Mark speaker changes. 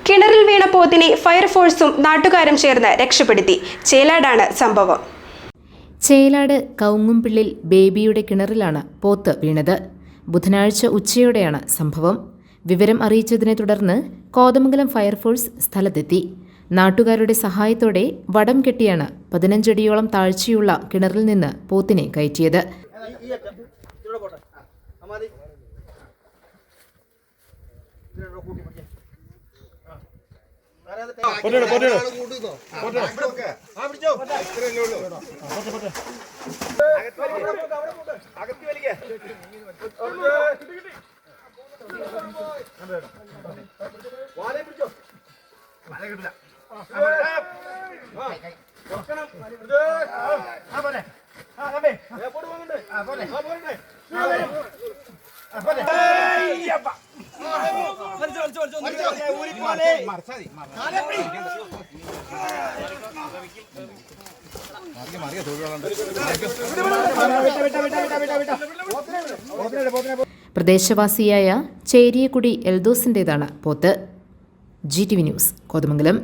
Speaker 1: കിണറിൽ വീണ പോത്തിനെ ഫയർഫോഴ്സും നാട്ടുകാരും ചേർന്ന് രക്ഷപ്പെടുത്തി. ചേലാടാണ് സംഭവം.
Speaker 2: ചേലാട് കൗങ്ങുംപിള്ളിൽ ബേബിയുടെ കിണറിലാണ് പോത്ത് വീണത്. ബുധനാഴ്ച ഉച്ചയോടെയാണ് സംഭവം. വിവരം അറിയിച്ചതിനെ തുടർന്ന് കോതമംഗലം ഫയർഫോഴ്സ് സ്ഥലത്തെത്തി. നാട്ടുകാരുടെ സഹായത്തോടെ വടം കെട്ടിയാണ് 15 അടിയോളം താഴ്ചയുള്ള കിണറിൽ നിന്ന് പോത്തിനെ കയറ്റിയത്. പ്രദേശവാസിയായ ചേരിയക്കുടി എൽദോസിൻ്റെതാണ് പോത്ത്. GTV news, Kothamangalam.